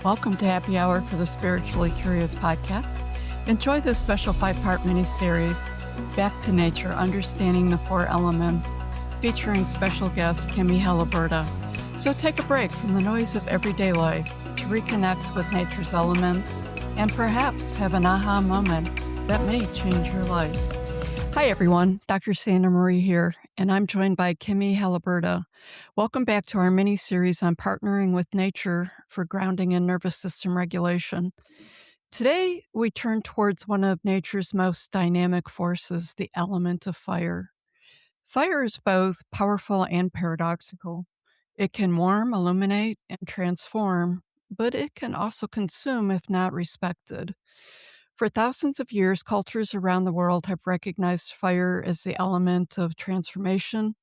Welcome to Happy Hour for the Spiritually Curious podcast. Enjoy this special 5-part mini-series, Back to Nature, Understanding the Four Elements, featuring special guest Kimmie Haliburda. So take a break from the noise of everyday life to reconnect with nature's elements and perhaps have an aha moment that may change your life. Hi, everyone. Dr. Sandra Marie here, and I'm joined by Kimmie Haliburda. Welcome back to our mini-series on partnering with nature for grounding and nervous system regulation. Today, we turn towards one of nature's most dynamic forces, the element of fire. Fire is both powerful and paradoxical. It can warm, illuminate, and transform, but it can also consume if not respected. For thousands of years, cultures around the world have recognized fire as the element of transformation,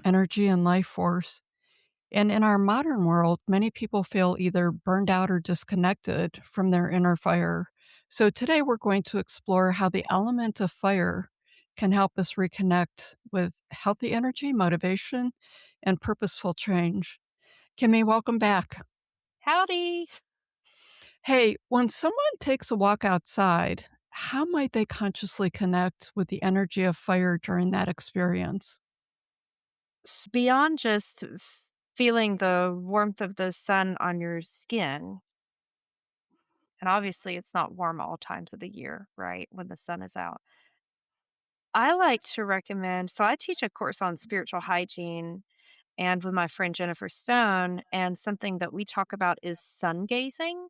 energy, and life force. And in our modern world, many people feel either burned out or disconnected from their inner fire. So today we're going to explore how the element of fire can help us reconnect with healthy energy, motivation, and purposeful change. Kimmie, welcome back. Howdy. Hey, when someone takes a walk outside, how might they consciously connect with the energy of fire during that experience? Beyond just feeling the warmth of the sun on your skin, and obviously it's not warm all times of the year, right? When the sun is out. I like to recommend, so I teach a course on spiritual hygiene and with my friend Jennifer Stone, and something that we talk about is sun gazing.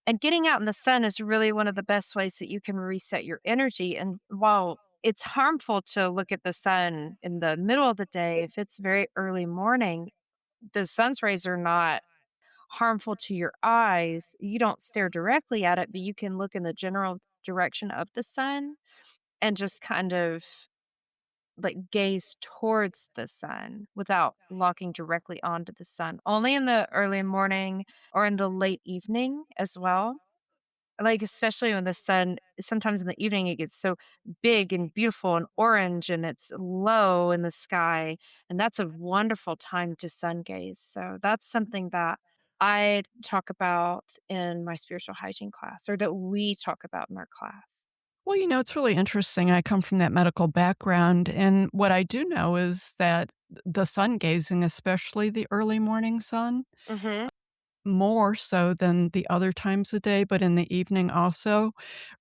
And getting out in the sun is really one of the best ways that you can reset your energy. And while it's harmful to look at the sun in the middle of the day, if it's very early morning, the sun's rays are not harmful to your eyes. You don't stare directly at it, but you can look in the general direction of the sun and just kind of like gaze towards the sun without locking directly onto the sun. Only in the early morning or in the late evening as well. Like, especially when the sun sometimes in the evening, it gets so big and beautiful and orange, and it's low in the sky, and that's a wonderful time to sun gaze. So that's something that I talk about in my spiritual hygiene class, or that we talk about in our class. Well, it's really interesting. I come from that medical background, and what I do know is that the sun gazing, especially the early morning sun, Mhm, more so than the other times of day, but in the evening also,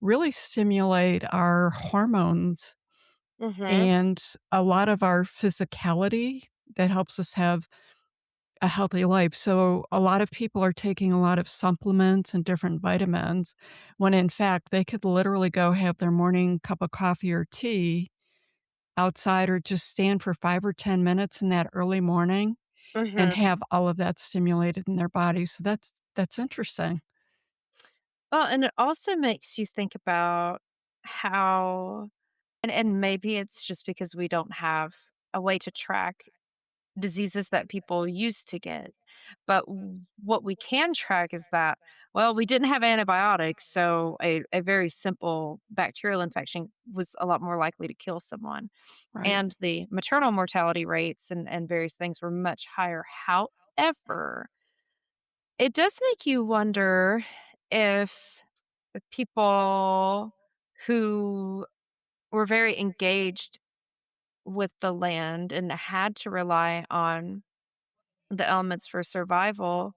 really stimulate our hormones mhm, and a lot of our physicality that helps us have a healthy life. So a lot of people are taking a lot of supplements and different vitamins when in fact they could literally go have their morning cup of coffee or tea outside or just stand for 5 or 10 minutes in that early morning and mhm. have all of that stimulated in their body. So that's interesting. Well, and it also makes you think about how and maybe it's just because we don't have a way to track diseases that people used to get. But what we can track is that, well, we didn't have antibiotics, so a very simple bacterial infection was a lot more likely to kill someone. Right. And the maternal mortality rates and various things were much higher. However, it does make you wonder if the people who were very engaged with the land and had to rely on the elements for survival,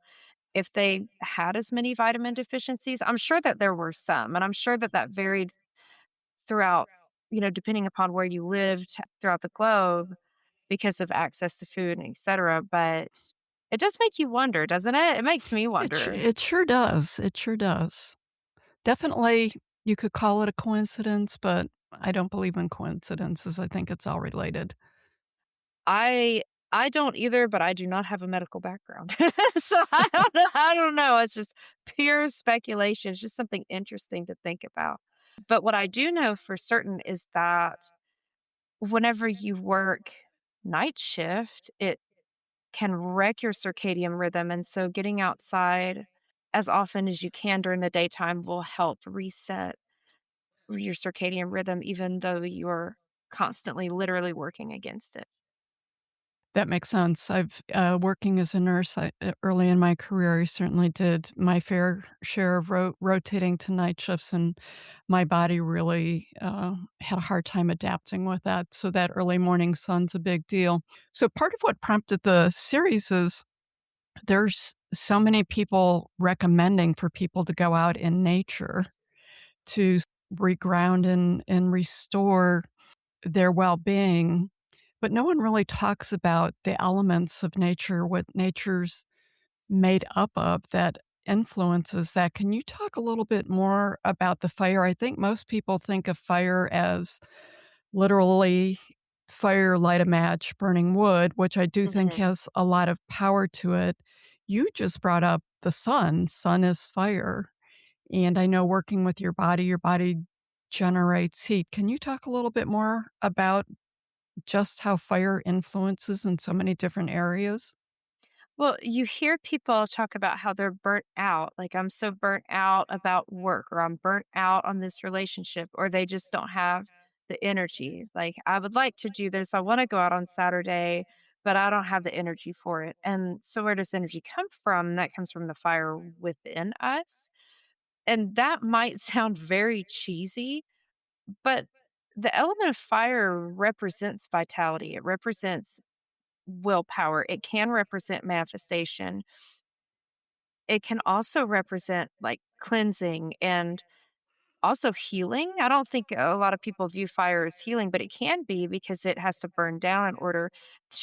if they had as many vitamin deficiencies. I'm sure that there were some, and I'm sure that that varied throughout, depending upon where you lived throughout the globe because of access to food and et cetera. But it does make you wonder, doesn't it? It makes me wonder. It sure does. It sure does. Definitely, you could call it a coincidence, but I don't believe in coincidences. I think it's all related. I I don't either, but I do not have a medical background. So I don't know. It's just pure speculation. It's just something interesting to think about. But what I do know for certain is that whenever you work night shift, it can wreck your circadian rhythm. And so getting outside as often as you can during the daytime will help reset your circadian rhythm, even though you're constantly literally working against it. That makes sense. I've working as a nurse, early in my career, I certainly did my fair share of rotating to night shifts, and my body really had a hard time adapting with that. So that early morning sun's a big deal. So part of what prompted the series is there's so many people recommending for people to go out in nature to reground and restore their well-being, but no one really talks about the elements of nature, what nature's made up of that influences that. Can you talk a little bit more about the fire? I think most people think of fire as literally fire, light a match, burning wood, which I do think Mhm. has a lot of power to it. You just brought up the sun. Sun is fire. And I know working with your body generates heat. Can you talk a little bit more about just how fire influences in so many different areas? Well, you hear people talk about how they're burnt out, like, "I'm so burnt out about work," or, "I'm burnt out on this relationship," or they just don't have the energy. Like, "I would like to do this. I wanna go out on Saturday, but I don't have the energy for it." And so where does energy come from? That comes from the fire within us. And that might sound very cheesy, but the element of fire represents vitality. It represents willpower. It can represent manifestation. It can also represent, like, cleansing and also healing. I don't think a lot of people view fire as healing, but it can be because it has to burn down in order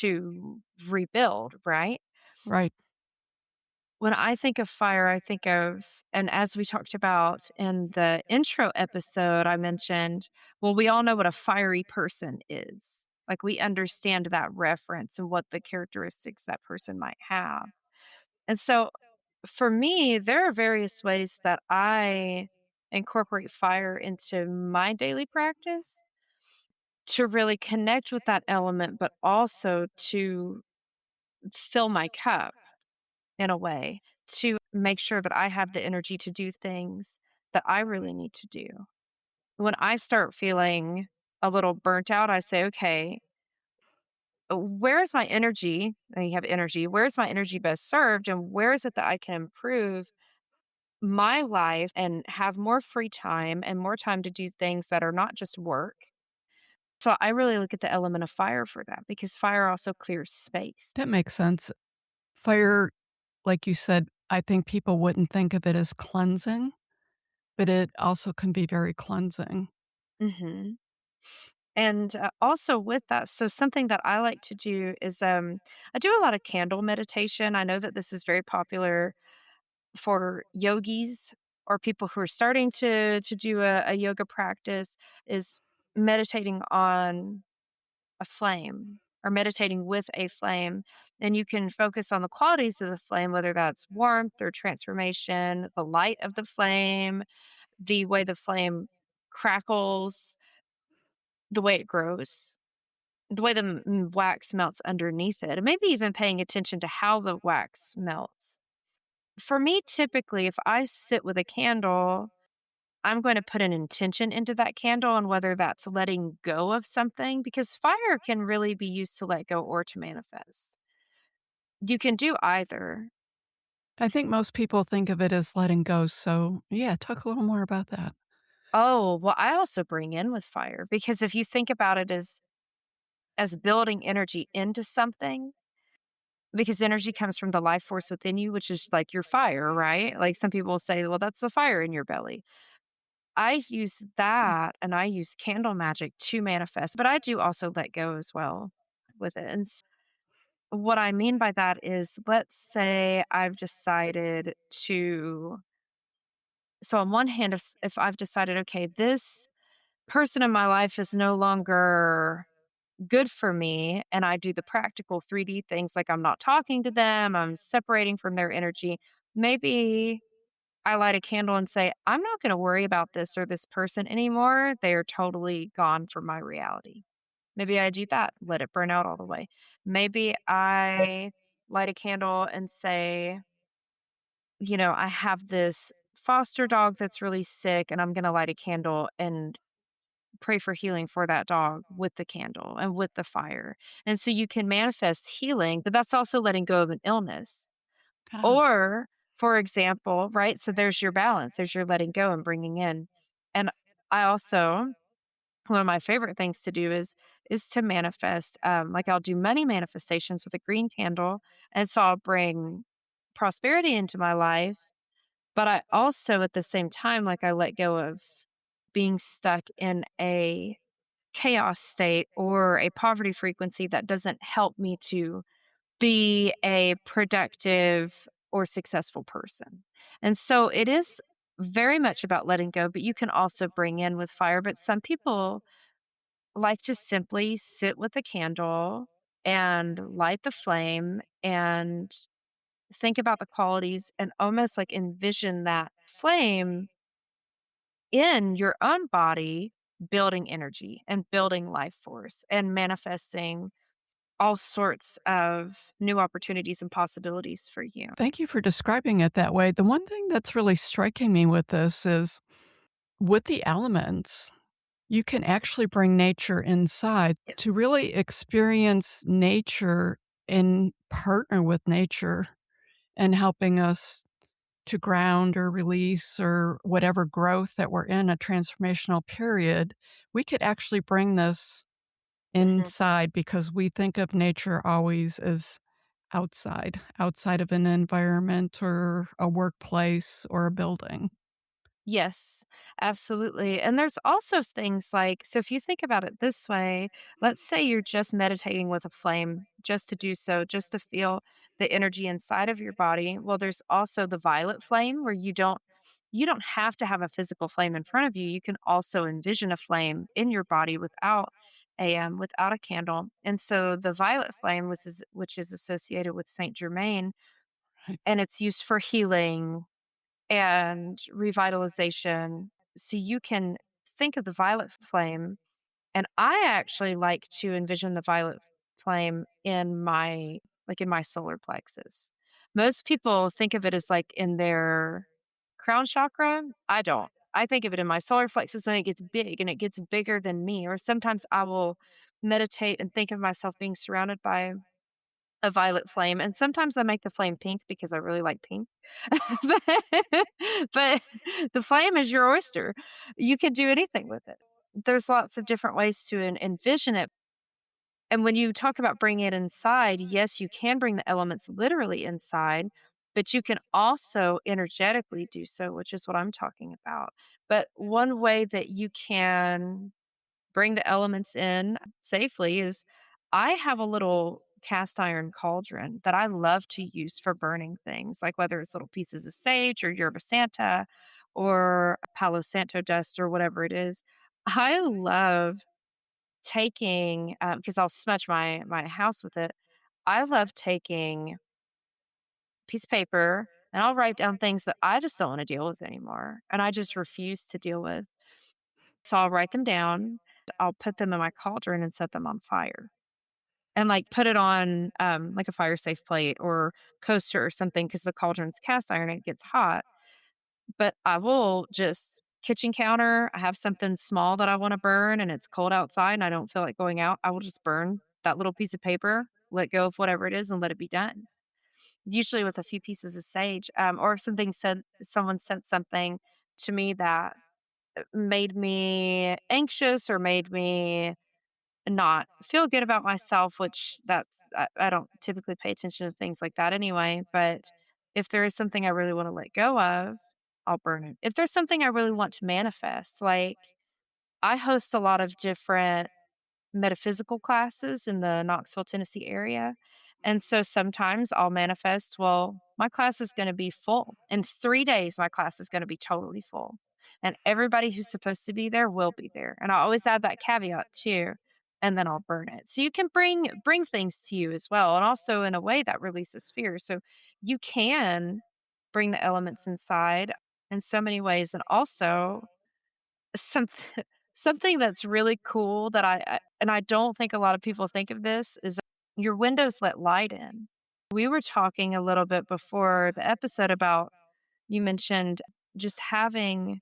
to rebuild, right? Right. When I think of fire, I think of, and as we talked about in the intro episode, I mentioned, well, we all know what a fiery person is. Like, we understand that reference and what the characteristics that person might have. And so for me, there are various ways that I incorporate fire into my daily practice to really connect with that element, but also to fill my cup in a way, to make sure that I have the energy to do things that I really need to do. When I start feeling a little burnt out, I say, okay, where's my energy? And you have energy. Where's my energy best served? And where is it that I can improve my life and have more free time and more time to do things that are not just work? So I really look at the element of fire for that because fire also clears space. That makes sense. Fire, like you said, I think people wouldn't think of it as cleansing, but it also can be very cleansing. Mhm. And, also with that, so something that I like to do is, I do a lot of candle meditation. I know that this is very popular for yogis or people who are starting to do a yoga practice, is meditating on a flame or meditating with a flame. And you can focus on the qualities of the flame, whether that's warmth or transformation, the light of the flame, the way the flame crackles, the way it grows, the way the wax melts underneath it, and maybe even paying attention to how the wax melts. For me, typically, if I sit with a candle, I'm going to put an intention into that candle and whether that's letting go of something, because fire can really be used to let go or to manifest. You can do either. I think most people think of it as letting go, so, yeah, talk a little more about that. Oh, well, I also bring in with fire because if you think about it as building energy into something, because energy comes from the life force within you, which is like your fire, right? Like some people say, well, that's the fire in your belly. I use that and I use candle magic to manifest, but I do also let go as well with it. And what I mean by that is, let's say I've decided to, so on one hand, if I've decided, okay, this person in my life is no longer good for me, and I do the practical 3D things, like I'm not talking to them, I'm separating from their energy. Maybe I light a candle and say, I'm not going to worry about this or this person anymore. They are totally gone from my reality. Maybe I do that, let it burn out all the way. Maybe I light a candle and say, I have this foster dog that's really sick, and I'm going to light a candle and pray for healing for that dog with the candle and with the fire. And so you can manifest healing, but that's also letting go of an illness. Ah, Or, for example, right? So there's your balance, there's your letting go and bringing in. And I also, one of my favorite things to do is to manifest. Like I'll do money manifestations with a green candle, and so I'll bring prosperity into my life. But I also, at the same time, like I let go of being stuck in a chaos state or a poverty frequency that doesn't help me to be a productive or successful person. And so it is very much about letting go, but you can also bring in with fire. But some people like to simply sit with a candle and light the flame and think about the qualities and almost like envision that flame in your own body, building energy and building life force and manifesting all sorts of new opportunities and possibilities for you. thank you for describing it that way. The one thing that's really striking me with this is with the elements, you can actually bring nature inside to Yes. really experience nature and partner with nature and helping us to ground or release or whatever growth that we're in a transformational period. We could actually bring this Mhm. inside because we think of nature always as outside of an environment or a workplace or a building. Yes, absolutely. And there's also things like, so if you think about it this way, let's say you're just meditating with a flame, just to do so, just to feel the energy inside of your body. Well, there's also the violet flame where you don't have to have a physical flame in front of you. You can also envision a flame in your body without a candle. And so the violet flame which is associated with Saint Germain, Right. and it's used for healing and revitalization. So you can think of the violet flame. And I actually like to envision the violet flame in my solar plexus. Most people think of it as like in their crown chakra. I don't. I think of it in my solar plexus and it gets big and it gets bigger than me. Or sometimes I will meditate and think of myself being surrounded by a violet flame. And sometimes I make the flame pink because I really like pink. but, but the flame is your oyster. You can do anything with it. There's lots of different ways to envision it. And when you talk about bringing it inside, yes, you can bring the elements literally inside, but you can also energetically do so, which is what I'm talking about. But one way that you can bring the elements in safely is I have a little cast iron cauldron that I love to use for burning things, like whether it's little pieces of sage or yerba santa or palo santo dust or whatever it is. I love taking because I'll smudge my house with it. I love taking a piece of paper and I'll write down things that I just don't want to deal with anymore and I just refuse to deal with. So I'll write them down. I'll put them in my cauldron and set them on fire and like put it on like a fire safe plate or coaster or something because the cauldron's cast iron and it gets hot. But I will just kitchen counter. I have something small that I want to burn and it's cold outside and I don't feel like going out. I will just burn that little piece of paper, let go of whatever it is and let it be done. Usually with a few pieces of sage. Or if someone sent something to me that made me anxious or made me not feel good about myself, which I don't typically pay attention to things like that anyway. But if there is something I really want to let go of, I'll burn it. If there's something I really want to manifest, like I host a lot of different metaphysical classes in the Knoxville, Tennessee area. And so sometimes I'll manifest, well, my class is going to be full. In 3 days, my class is going to be totally full. And everybody who's supposed to be there will be there. And I always add that caveat too. And then I'll burn it. So you can bring things to you as well. And also in a way that releases fear. So you can bring the elements inside in so many ways. And also something something that's really cool that I don't think a lot of people think of this is your windows let light in. We were talking a little bit before the episode about you mentioned just having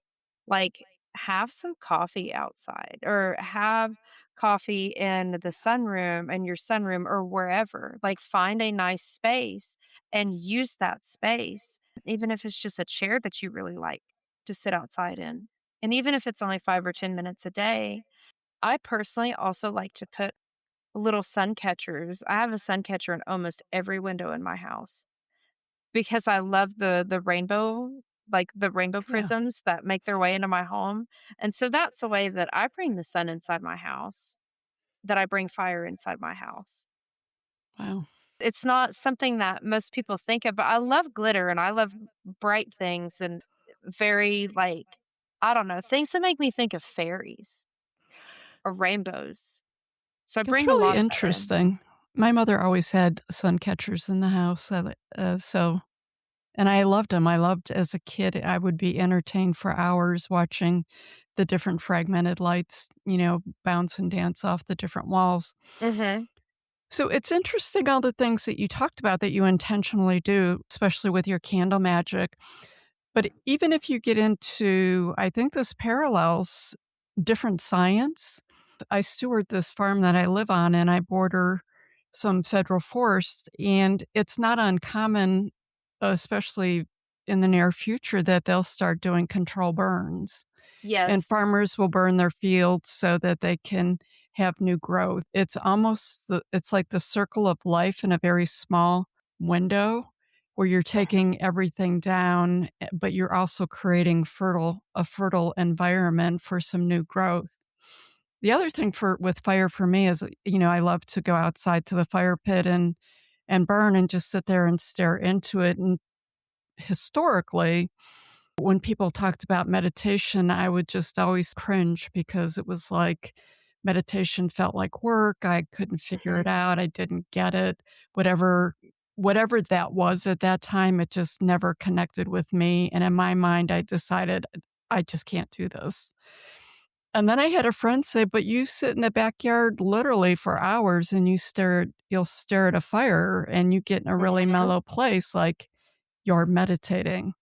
like have some coffee outside or have coffee in the sunroom in your sunroom or wherever. Like find a nice space and use that space, even if it's just a chair that you really like to sit outside in. And even if it's only 5 or 10 minutes a day, I personally also like to put little sun catchers. I have a sun catcher in almost every window in my house because I love the rainbow, like the rainbow Yeah. prisms that make their way into my home. And so that's the way that I bring the sun inside my house, that I bring fire inside my house. Wow. It's not something that most people think of, but I love glitter and I love bright things and very like, I don't know, things that make me think of fairies or rainbows. So I That's bring a really lot of that in. interesting. My mother always had sun catchers in the house, and I loved them. I loved as a kid, I would be entertained for hours watching the different fragmented lights, bounce and dance off the different walls. Mhm. So it's interesting all the things that you talked about that you intentionally do, especially with your candle magic. But even if you get into, I think this parallels different science. I steward this farm that I live on and I border some federal forest, and it's not uncommon, especially in the near future, that they'll start doing control burns. And Yes. farmers will burn their fields so that they can have new growth. It's like the circle of life in a very small window where you're taking everything down, but you're also creating a fertile environment for some new growth. The other thing with fire for me is, I love to go outside to the fire pit and burn and just sit there and stare into it. And historically, when people talked about meditation, I would just always cringe because it was like meditation felt like work. I couldn't figure it Mhm. out. I didn't get it. Whatever whatever that was at that time, it just never connected with me. And in my mind, I decided I just can't do this. And then I had a friend say, "But you sit in the backyard literally for hours and you'll stare at a fire and you get in a really Mhm. mellow place like you're meditating."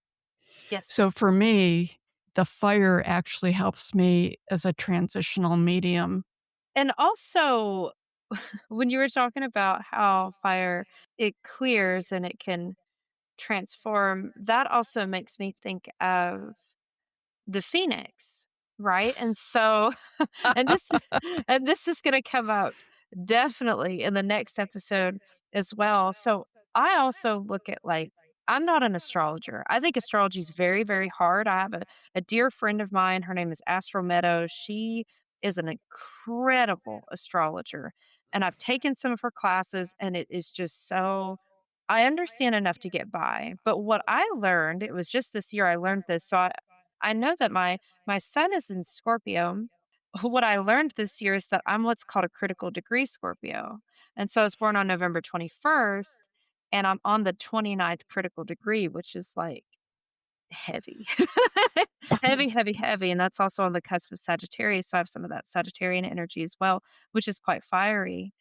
So Yes. for me, the fire actually helps me as a transitional medium. And also, when you were talking about how fire it clears and it can transform, that also makes me think of the phoenix, right? And so and this and this is gonna come up definitely in the next episode as well. So, I also look at, like I'm not an astrologer. I think astrology is very, very hard. I have a dear friend of mine, her name is Astro Meadows. She is an incredible astrologer, and I've taken some of her classes, and it is just so I understand enough to get by, but what I learned, it was just this year I learned this, so I know that my son is in Scorpio. What I learned this year is that I'm what's called a critical degree Scorpio. And so I was born on November 21st, and I'm on the 29th critical degree, which is like heavy. Heavy, heavy, heavy. And that's also on the cusp of Sagittarius. So I have some of that Sagittarian energy as well, which is quite fiery.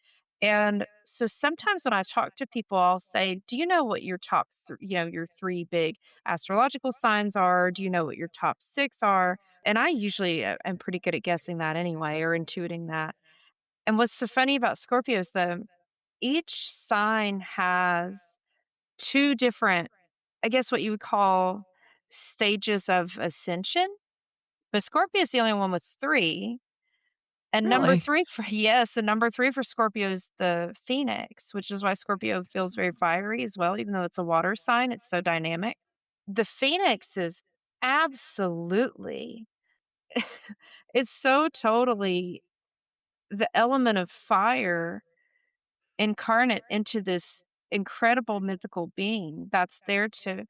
And so sometimes when I talk to people, I'll say, "Do you know what your your three big astrological signs are? Do you know what your top six are?" And I usually am pretty good at guessing that anyway, or intuiting that. And what's so funny about Scorpio is that each sign has two different, I guess, what you would call stages of ascension. But Scorpio is the only one with three. And number Really? three for yes, and number three for Scorpio is the Phoenix, which is why Scorpio feels very fiery as well, even though it's a water sign, it's so dynamic. The Phoenix is absolutely it's so totally the element of fire incarnate into this incredible mythical being that's there to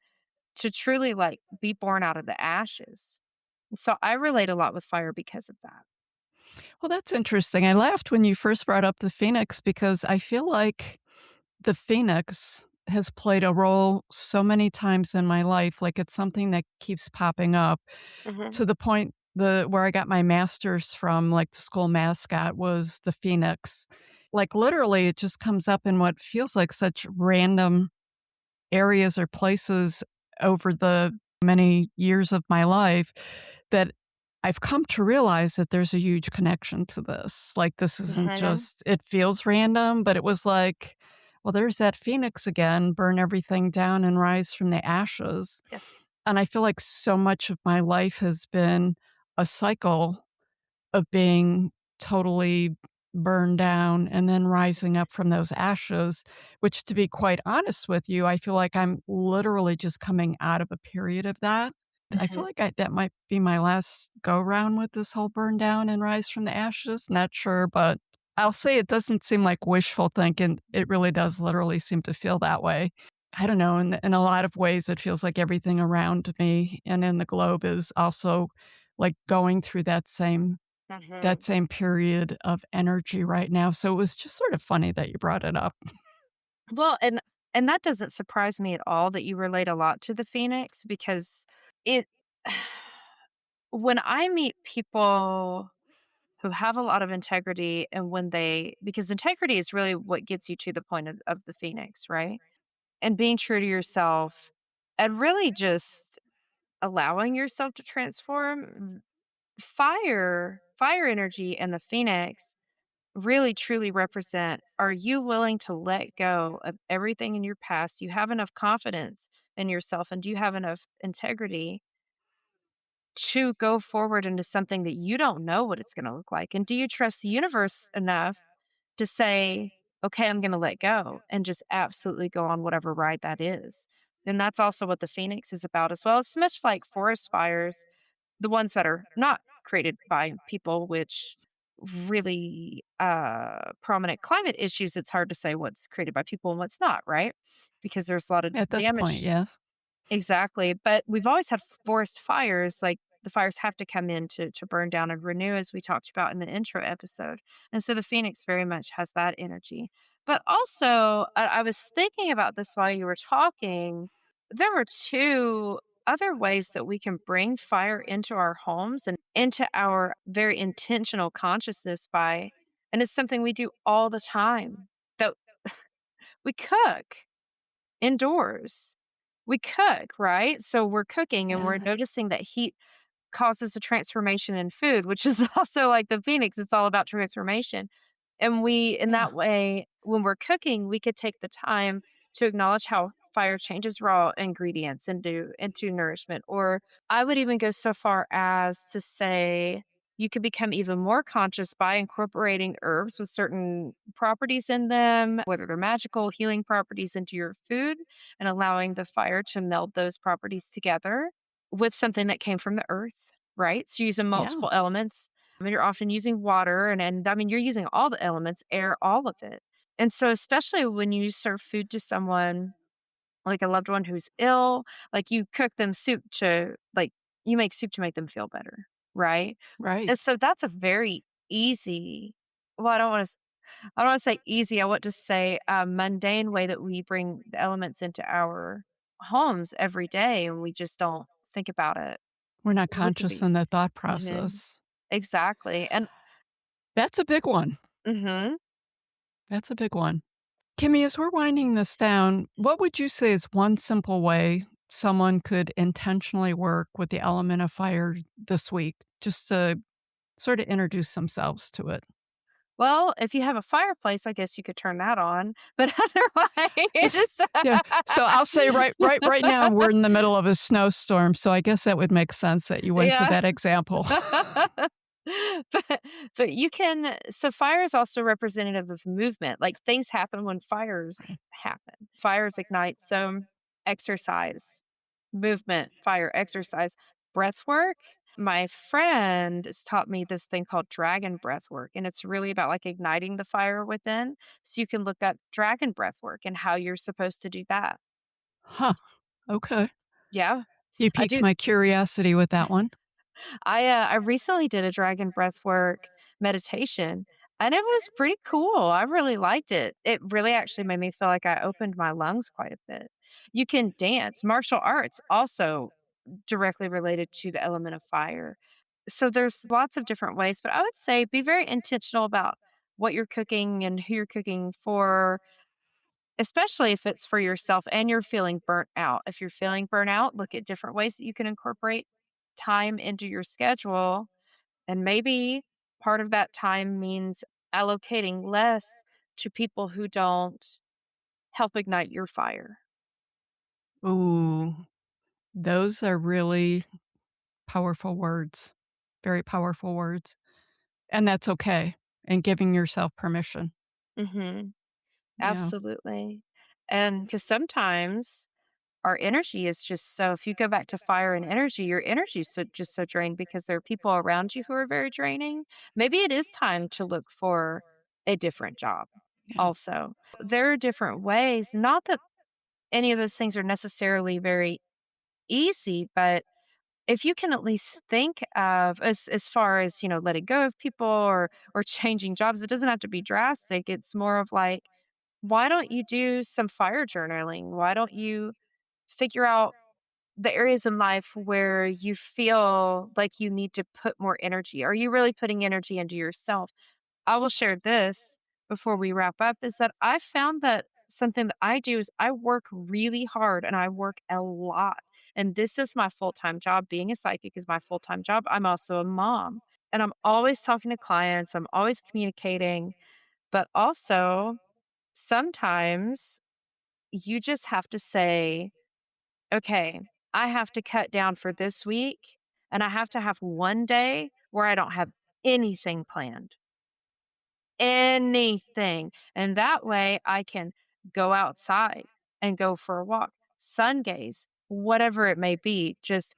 truly, like, be born out of the ashes. So I relate a lot with fire because of that. Well, that's interesting. I laughed when you first brought up the phoenix because I feel like the phoenix has played a role so many times in my life. Like it's something that keeps popping up Mhm. to the point where I got my master's from, like the school mascot was the phoenix. Like literally, it just comes up in what feels like such random areas or places over the many years of my life that I've come to realize that there's a huge connection to this. Like, this isn't Mhm. just, it feels random, but it was like, well, there's that phoenix again, burn everything down and rise from the ashes. Yes. And I feel like so much of my life has been a cycle of being totally burned down and then rising up from those ashes, which, to be quite honest with you, I feel like I'm literally just coming out of a period of that. I feel Mhm. like that might be my last go round with this whole burn down and rise from the ashes. Not sure, but I'll say it doesn't seem like wishful thinking. It really does literally seem to feel that way. I don't know. In a lot of ways, it feels like everything around me and in the globe is also like going through that Mhm. same period of energy right now. So it was just sort of funny that you brought it up. Well, and that doesn't surprise me at all that you relate a lot to the phoenix because it when I meet people who have a lot of integrity and when they because integrity is really what gets you to the point of the phoenix, right? And being true to yourself and really just allowing yourself to transform fire energy and the phoenix really truly represent, are you willing to let go of everything in your past? You have enough confidence in yourself and do you have enough integrity to go forward into something that you don't know what it's going to look like? And do you trust the universe enough to say, okay, I'm going to let go and just absolutely go on whatever ride that is? And that's also what the Phoenix is about as well. It's much like forest fires, the ones that are not created by people, which really prominent climate issues, it's hard to say what's created by people and what's not, right? Because there's a lot of At this point, damage. yeah. Exactly, but we've always had forest fires, like, the fires have to come in to burn down and renew, as we talked about in the intro episode, and so the phoenix very much has that energy. But also, I was thinking about this while you were talking, there were 2 other ways that we can bring fire into our homes and into our very intentional consciousness by and it's something we do all the time, that we cook indoors. We cook, right? So we're cooking and we're Yeah. noticing that heat causes a transformation in food, which is also like the phoenix. It's all about transformation. And we, in Yeah. that way, when we're cooking, we could take the time to acknowledge how fire changes raw ingredients into nourishment. Or I would even go so far as to say you could become even more conscious by incorporating herbs with certain properties in them, whether they're magical healing properties into your food and allowing the fire to meld those properties together with something that came from the earth, right? So using Yeah. multiple elements. I mean, you're often using water and I mean, you're using all the elements, air, all of it. And so, especially when you serve food to someone like a loved one who's ill, like you cook them soup to, like, you make soup to make them feel better, right? Right. And so that's a very easy, well, I don't want to say easy. I want to say a mundane way that we bring the elements into our homes every day and we just don't think about it. We're not We could conscious be. in the thought Mhm. process. Exactly, and That's a big one. mhm. That's a big one. Kimmy, as we're winding this down, what would you say is one simple way someone could intentionally work with the element of fire this week, just to sort of introduce themselves to it? Well, if you have a fireplace, I guess you could turn that on, but It's otherwise yeah. So I'll say right now we're in the middle of a snowstorm, so I guess that would make sense that you went to Yeah. that example. But but you can so fire is also representative of movement, like, things happen when fires Right. happen. Fires ignite, so exercise, movement, fire, exercise, breath work. My friend has taught me this thing called dragon breath work, and it's really about, like, igniting the fire within, so you can look up dragon breath work and how you're supposed to do that. Huh, okay. Yeah, You I piqued do. my curiosity with that one. I recently did a dragon breath work meditation and it was pretty cool. I really liked it. It really actually made me feel like I opened my lungs quite a bit. You can dance, martial arts also directly related to the element of fire. So there's lots of different ways, but I would say be very intentional about what you're cooking and who you're cooking for, especially if it's for yourself and you're feeling burnt out. If you're feeling burnt out, look at different ways that you can incorporate time into your schedule. And maybe part of that time means allocating less to people who don't help ignite your fire. Ooh, those are really powerful words. Very powerful words. And that's okay. And giving yourself permission. Mhm. Yeah. Absolutely. And because sometimes our energy is just so if you go back to fire and energy, your energy is just so drained because there are people around you who are very draining. Maybe it is time to look for a different job Yeah. also. There are different ways, not that any of those things are necessarily very easy, but if you can at least think of as far as, letting go of people or changing jobs, it doesn't have to be drastic. It's more of like, why don't you do some fire journaling? Why don't you figure out the areas in life where you feel like you need to put more energy? Are you really putting energy into yourself? I will share this before we wrap up is that I found that something that I do is I work really hard and I work a lot. And this is my full time job. Being a psychic is my full time job. I'm also a mom and I'm always talking to clients, I'm always communicating, but also sometimes you just have to say, okay, I have to cut down for this week and I have to have one day where I don't have anything planned. Anything. And that way I can go outside and go for a walk, sun gaze, whatever it may be. Just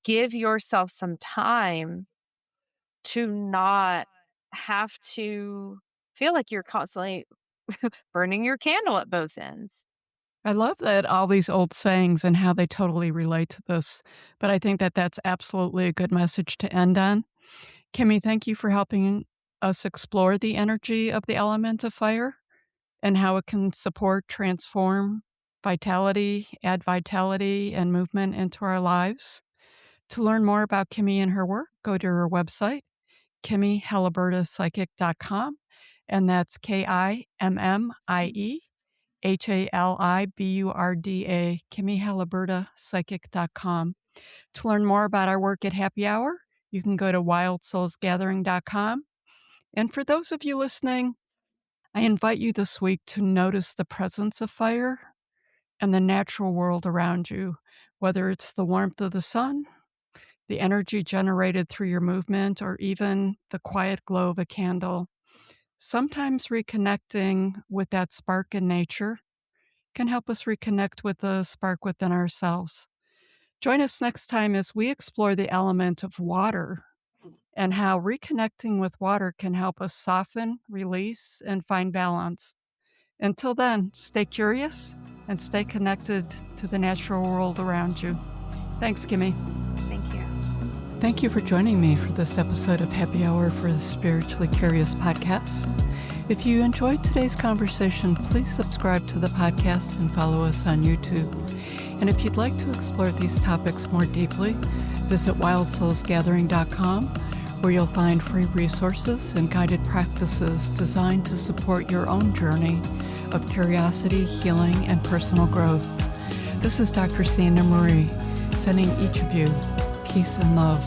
give yourself some time to not have to feel like you're constantly burning your candle at both ends. I love that all these old sayings and how they totally relate to this, but I think that that's absolutely a good message to end on. Kimmie, thank you for helping us explore the energy of the element of fire and how it can support, transform add vitality and movement into our lives. To learn more about Kimmie and her work, go to her website, KimmieHaliburdapsychic.com, and that's KIMMIE Haliburda, KimmieHaliburdapsychic.com. To learn more about our work at Happy Hour, you can go to wildsoulsgathering.com. And for those of you listening, I invite you this week to notice the presence of fire and the natural world around you, whether it's the warmth of the sun, the energy generated through your movement, or even the quiet glow of a candle. Sometimes reconnecting with that spark in nature can help us reconnect with the spark within ourselves. Join us next time as we explore the element of water and how reconnecting with water can help us soften, release, and find balance. Until then, stay curious and stay connected to the natural world around you. Thanks, Kimmie. Thank you. Thank you for joining me for this episode of Happy Hour for the Spiritually Curious podcast. If you enjoyed today's conversation, please subscribe to the podcast and follow us on YouTube. And if you'd like to explore these topics more deeply, visit wildsoulsgathering.com, where you'll find free resources and guided practices designed to support your own journey of curiosity, healing, and personal growth. This is Dr. Sandra Marie, sending each of you peace and love.